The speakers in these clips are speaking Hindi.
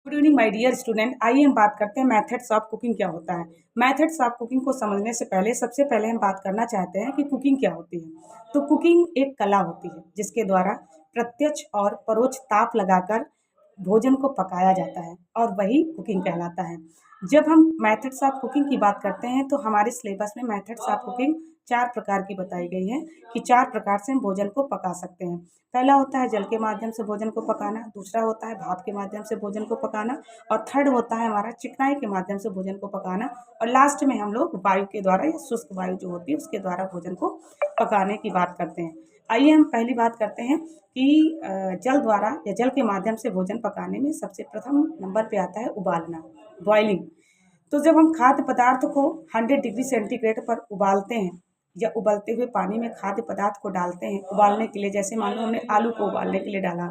Good evening my dear student. आइए हम बात करते हैं मेथड्स ऑफ कुकिंग क्या होता है। मेथड्स ऑफ कुकिंग को समझने से पहले सबसे पहले हम बात करना चाहते हैं कि कुकिंग क्या होती है। तो कुकिंग एक कला होती है जिसके द्वारा प्रत्यक्ष और परोक्ष ताप लगाकर भोजन को पकाया जाता है और वही कुकिंग कहलाता है। जब हम मेथड्स ऑफ कुकिंग की बात करते हैं तो हमारे सिलेबस में मेथड्स ऑफ कुकिंग 4 प्रकार की बताई गई है कि 4 प्रकार से हम भोजन को पका सकते हैं। पहला होता है जल के माध्यम से भोजन को पकाना, दूसरा होता है भाप के माध्यम से भोजन को पकाना और थर्ड होता है हमारा चिकनाई के माध्यम से भोजन को पकाना और लास्ट में हम लोग वायु के द्वारा या शुष्क वायु जो होती है उसके द्वारा भोजन को पकाने की बात करते हैं। आइए हम पहली बात करते हैं कि जल द्वारा या जल के माध्यम से भोजन पकाने में सबसे प्रथम नंबर पे आता है उबालना, बॉइलिंग। तो जब हम खाद्य पदार्थ को 100 डिग्री सेंटीग्रेड पर उबालते हैं या उबलते हुए पानी में खाद्य पदार्थ को डालते हैं उबालने के लिए, जैसे मान लो हमने आलू को उबालने के लिए डाला,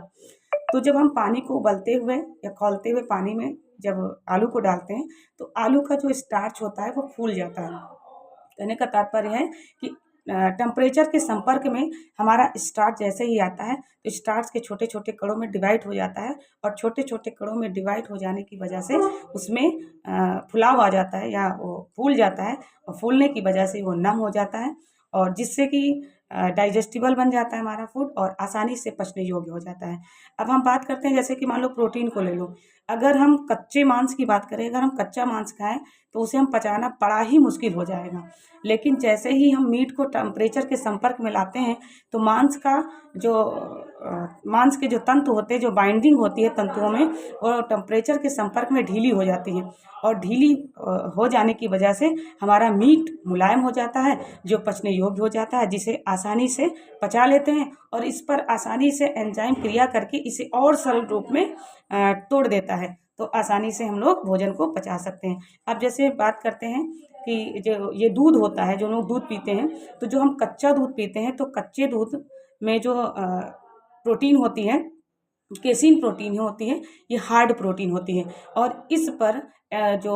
तो जब हम पानी को उबलते हुए या खौलते हुए पानी में जब आलू को डालते हैं तो आलू का जो स्टार्च होता है वो फूल जाता है। कहने का तात्पर्य है कि टेम्परेचर के संपर्क में हमारा स्टार्च जैसे ही आता है तो स्टार्च के छोटे छोटे कणों में डिवाइड हो जाता है और छोटे छोटे कणों में डिवाइड हो जाने की वजह से उसमें फुलाव आ जाता है या वो फूल जाता है और फूलने की वजह से वो नम हो जाता है और जिससे कि डाइजेस्टिबल बन जाता है हमारा फूड और आसानी से पचने योग्य हो जाता है। अब हम बात करते हैं जैसे कि मान लो प्रोटीन को ले लो। अगर हम कच्चे मांस की बात करें, अगर हम कच्चा मांस खाएं तो उसे हम पचाना बड़ा ही मुश्किल हो जाएगा। लेकिन जैसे ही हम मीट को टेम्परेचर के संपर्क में लाते हैं तो मांस के जो तंतु होते हैं, जो बाइंडिंग होती है तंतुओं में, वो टेम्परेचर के संपर्क में ढीली हो जाती है और ढीली हो जाने की वजह से हमारा मीट मुलायम हो जाता है जो पचने योग्य हो जाता है, जिसे आसानी से पचा लेते हैं और इस पर आसानी से एंजाइम क्रिया करके इसे और सरल रूप में तोड़ देता है। तो आसानी से हम लोग भोजन को पचा सकते हैं। अब जैसे बात करते हैं कि जो ये दूध होता है, जो लोग दूध पीते हैं, तो जो हम कच्चा दूध पीते हैं तो कच्चे दूध में जो प्रोटीन होती है, केसिन प्रोटीन होती है, ये हार्ड प्रोटीन होती है और इस पर जो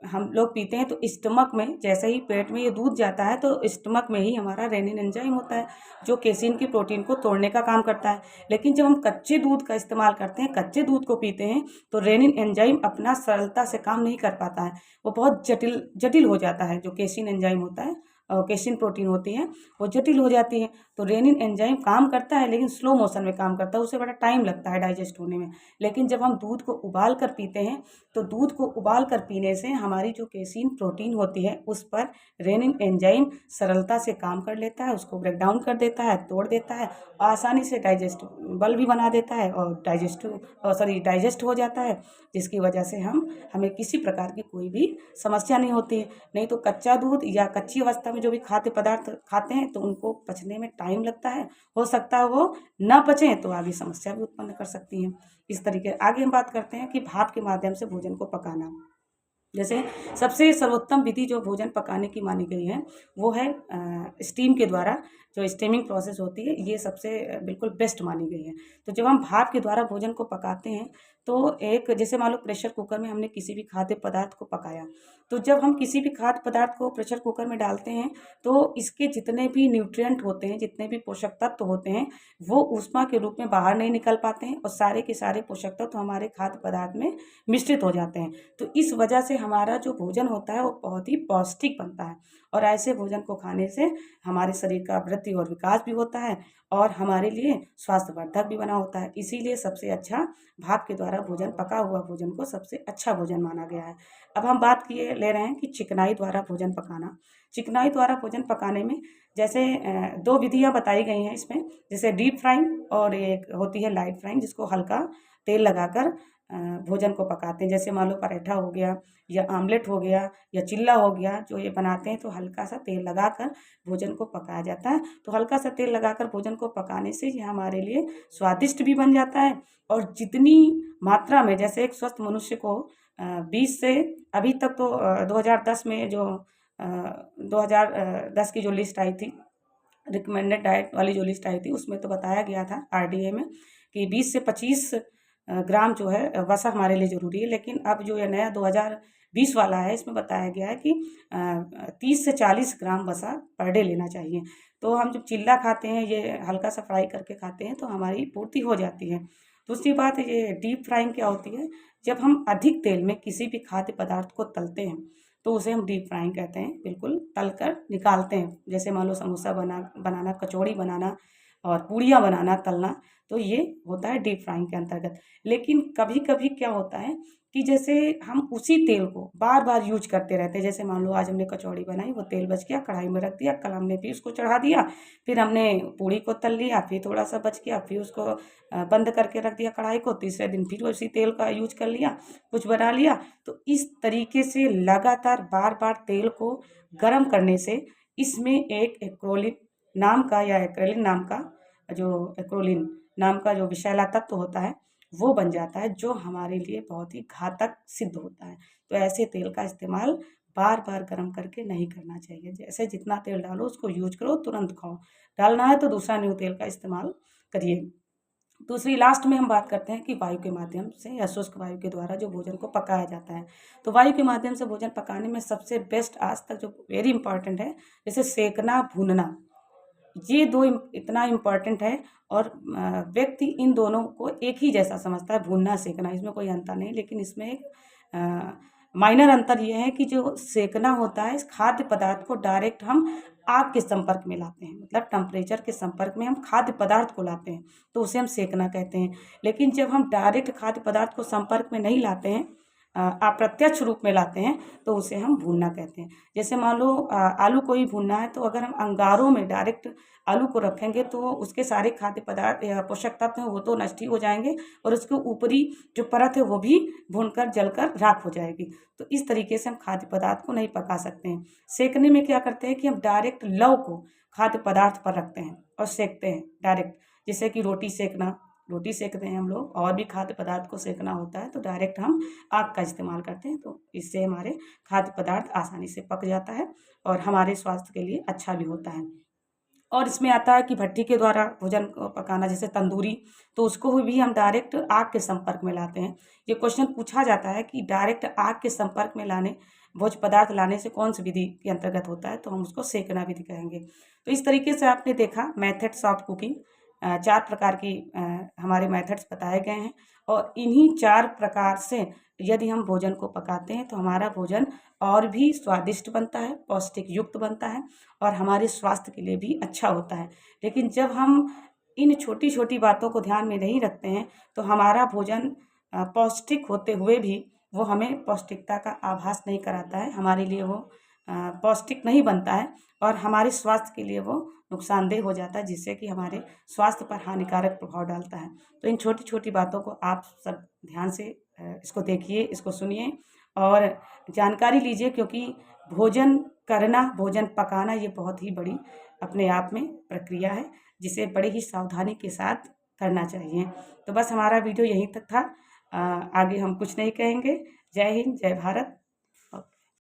हम लोग पीते हैं तो स्टमक में जैसे ही पेट में ये दूध जाता है तो स्टमक में ही हमारा रेनिन एंजाइम होता है जो केसिन की प्रोटीन को तोड़ने का काम करता है। लेकिन जब हम कच्चे दूध का इस्तेमाल करते हैं, कच्चे दूध को पीते हैं, तो रेनिन एंजाइम अपना सरलता से काम नहीं कर पाता है, वो बहुत जटिल जटिल हो जाता है। जो केसिन एंजाइम होता है, केसिन प्रोटीन होती है, वो जटिल हो जाती है। तो रेनिन एंजाइम काम करता है लेकिन स्लो मोशन में काम करता है, उसे बड़ा टाइम लगता है डाइजेस्ट होने में। लेकिन जब हम दूध को उबाल कर पीते हैं तो दूध को उबाल कर पीने से हमारी जो केसिन प्रोटीन होती है उस पर रेनिन एंजाइम सरलता से काम कर लेता है, उसको ब्रेक डाउन कर देता है, तोड़ देता है, आसानी से डाइजेस्टेबल भी बना देता है और डाइजेस्ट हो जाता है, जिसकी वजह से हमें किसी प्रकार की कोई भी समस्या नहीं होती है। नहीं तो कच्चा दूध या कच्ची अवस्था में जो भी खाद्य पदार्थ खाते हैं तो उनको पचने में टाइम लगता है, हो सकता है वो ना पचें तो आगे समस्या भी उत्पन्न कर सकती हैं। इस तरीके आगे हम बात करते हैं कि भाप के माध्यम से भोजन को पकाना। जैसे सबसे सर्वोत्तम विधि जो भोजन पकाने की मानी गई है वो है स्टीम के द्वारा, जो स्टीमिंग प्रोसेस होती है ये सबसे बिल्कुल बेस्ट मानी गई है। तो जब हम भाप के द्वारा भोजन को पकाते हैं तो एक जैसे मान लो प्रेशर कुकर में हमने किसी भी खाद्य पदार्थ को पकाया, तो जब हम किसी भी खाद्य पदार्थ को प्रेशर कुकर में डालते हैं तो इसके जितने भी न्यूट्रिएंट होते हैं, जितने भी पोषक तत्व होते हैं, वो ऊष्मा के रूप में बाहर नहीं निकल पाते हैं और सारे के सारे पोषक तत्व हमारे खाद्य पदार्थ में मिश्रित हो जाते हैं। तो इस वजह से हमारा जो भोजन होता है वो बहुत ही पौष्टिक बनता है और ऐसे भोजन को खाने से हमारे शरीर का वृद्धि और विकास भी होता है और हमारे लिए स्वास्थ्यवर्धक भी बना होता है। इसीलिए सबसे अच्छा भाप के द्वारा भोजन, पका हुआ भोजन को सबसे अच्छा भोजन माना गया है। अब हम बात किए ले रहे हैं कि चिकनाई द्वारा भोजन पकाना। चिकनाई द्वारा भोजन पकाने में जैसे 2 विधियाँ बताई गई हैं इसमें, जैसे डीप फ्राइंग और एक होती है लाइट फ्राइंग, जिसको हल्का तेल लगाकर भोजन को पकाते हैं। जैसे मान लो पराठा हो गया या आमलेट हो गया या चिल्ला हो गया, जो ये बनाते हैं तो हल्का सा तेल लगाकर भोजन को पकाया जाता है। तो हल्का सा तेल लगाकर भोजन को पकाने से ये हमारे लिए स्वादिष्ट भी बन जाता है और जितनी मात्रा में, जैसे एक स्वस्थ मनुष्य को 20 से अभी तक तो 2010 में जो 2010 की जो लिस्ट आई थी, रिकमेंडेड डाइट वाली जो लिस्ट आई थी, उसमें तो बताया गया था आरडीए में कि 20 से 25 ग्राम जो है वसा हमारे लिए ज़रूरी है। लेकिन अब जो ये नया 2020 वाला है इसमें बताया गया है कि 30 से 40 ग्राम वसा पर डे लेना चाहिए। तो हम जब चिल्ला खाते हैं, ये हल्का सा फ्राई करके खाते हैं तो हमारी पूर्ति हो जाती है। दूसरी बात, ये डीप फ्राइंग क्या होती है, जब हम अधिक तेल में किसी भी खाद्य पदार्थ को तलते हैं तो उसे हम डीप फ्राइंग कहते हैं। बिल्कुल तल कर निकालते हैं, जैसे मान लो समोसा बनाना, कचौड़ी बनाना और पूड़ियाँ बनाना, तलना, तो ये होता है डीप फ्राइंग के अंतर्गत। लेकिन कभी कभी क्या होता है कि जैसे हम उसी तेल को बार बार यूज करते रहते हैं, जैसे मान लो आज हमने कचौड़ी बनाई, वो तेल बच गया, कढ़ाई में रख दिया, कल हमने फिर उसको चढ़ा दिया, फिर हमने पूड़ी को तल लिया, फिर थोड़ा सा बच गया, फिर उसको बंद करके रख दिया कढ़ाई को, तीसरे दिन फिर उसी तेल का यूज कर लिया, कुछ बना लिया। तो इस तरीके से लगातार बार बार तेल को गर्म करने से इसमें एक एक्रोलिन नाम का या एक्रेलिन नाम का जो एक्रोलिन नाम का जो विषैला तत्व होता है वो बन जाता है, जो हमारे लिए बहुत ही घातक सिद्ध होता है। तो ऐसे तेल का इस्तेमाल बार बार गर्म करके नहीं करना चाहिए। जैसे जितना तेल डालो उसको यूज करो, तुरंत खाओ। डालना है तो दूसरा न्यू तेल का इस्तेमाल करिए। दूसरी लास्ट में हम बात करते हैं कि वायु के माध्यम से या शुष्क वायु के द्वारा जो भोजन को पकाया जाता है। तो वायु के माध्यम से भोजन पकाने में सबसे बेस्ट आज तक जो वेरी इंपॉर्टेंट है, जैसे सेकना, भूनना, ये दो इतना इम्पॉर्टेंट है। और व्यक्ति इन दोनों को एक ही जैसा समझता है, भूनना सेकना, इसमें कोई अंतर नहीं। लेकिन इसमें एक माइनर अंतर ये है कि जो सेकना होता है, इस खाद्य पदार्थ को डायरेक्ट हम आग के संपर्क में लाते हैं, मतलब टेम्परेचर के संपर्क में हम खाद्य पदार्थ को लाते हैं, तो उसे हम सेकना कहते हैं। लेकिन जब हम डायरेक्ट खाद्य पदार्थ को संपर्क में नहीं लाते हैं, अप्रत्यक्ष रूप में लाते हैं, तो उसे हम भूनना कहते हैं। जैसे मान लो आलू को ही भूनना है, तो अगर हम अंगारों में डायरेक्ट आलू को रखेंगे तो उसके सारे खाद्य पदार्थ या पोषक तत्व हैं वो तो नष्ट ही हो जाएंगे, और उसके ऊपरी जो परत है वो भी भूनकर जलकर राख हो जाएगी। तो इस तरीके से हम खाद्य पदार्थ को नहीं पका सकते हैं। सेकने में क्या करते हैं कि हम डायरेक्ट लौ को खाद्य पदार्थ पर रखते हैं और सेकते हैं डायरेक्ट, जैसे कि रोटी सेकना, रोटी सेकते हैं हम लोग, और भी खाद्य पदार्थ को सेकना होता है तो डायरेक्ट हम आग का इस्तेमाल करते हैं। तो इससे हमारे खाद्य पदार्थ आसानी से पक जाता है और हमारे स्वास्थ्य के लिए अच्छा भी होता है। और इसमें आता है कि भट्टी के द्वारा भोजन को पकाना, जैसे तंदूरी, तो उसको भी हम डायरेक्ट आग के संपर्क में लाते हैं। ये क्वेश्चन पूछा जाता है कि डायरेक्ट आग के संपर्क में लाने, भोज्य पदार्थ लाने से कौन सी विधि के अंतर्गत होता है, तो हम उसको सेकना विधि कहेंगे। तो इस तरीके से आपने देखा मेथड्स ऑफ कुकिंग, 4 प्रकार की हमारे मेथड्स बताए गए हैं, और इन्हीं 4 प्रकार से यदि हम भोजन को पकाते हैं तो हमारा भोजन और भी स्वादिष्ट बनता है, पौष्टिक युक्त बनता है, और हमारे स्वास्थ्य के लिए भी अच्छा होता है। लेकिन जब हम इन छोटी छोटी बातों को ध्यान में नहीं रखते हैं तो हमारा भोजन पौष्टिक होते हुए भी वो हमें पौष्टिकता का आभास नहीं कराता है, हमारे लिए वो पौष्टिक नहीं बनता है, और हमारे स्वास्थ्य के लिए वो नुकसानदेह हो जाता है, जिससे कि हमारे स्वास्थ्य पर हानिकारक प्रभाव डालता है। तो इन छोटी छोटी बातों को आप सब ध्यान से इसको देखिए, इसको सुनिए और जानकारी लीजिए, क्योंकि भोजन करना, भोजन पकाना ये बहुत ही बड़ी अपने आप में प्रक्रिया है, जिसे बड़े ही सावधानी के साथ करना चाहिए। तो बस हमारा वीडियो यहीं तक था, आगे हम कुछ नहीं कहेंगे। जय हिंद, जय भारत।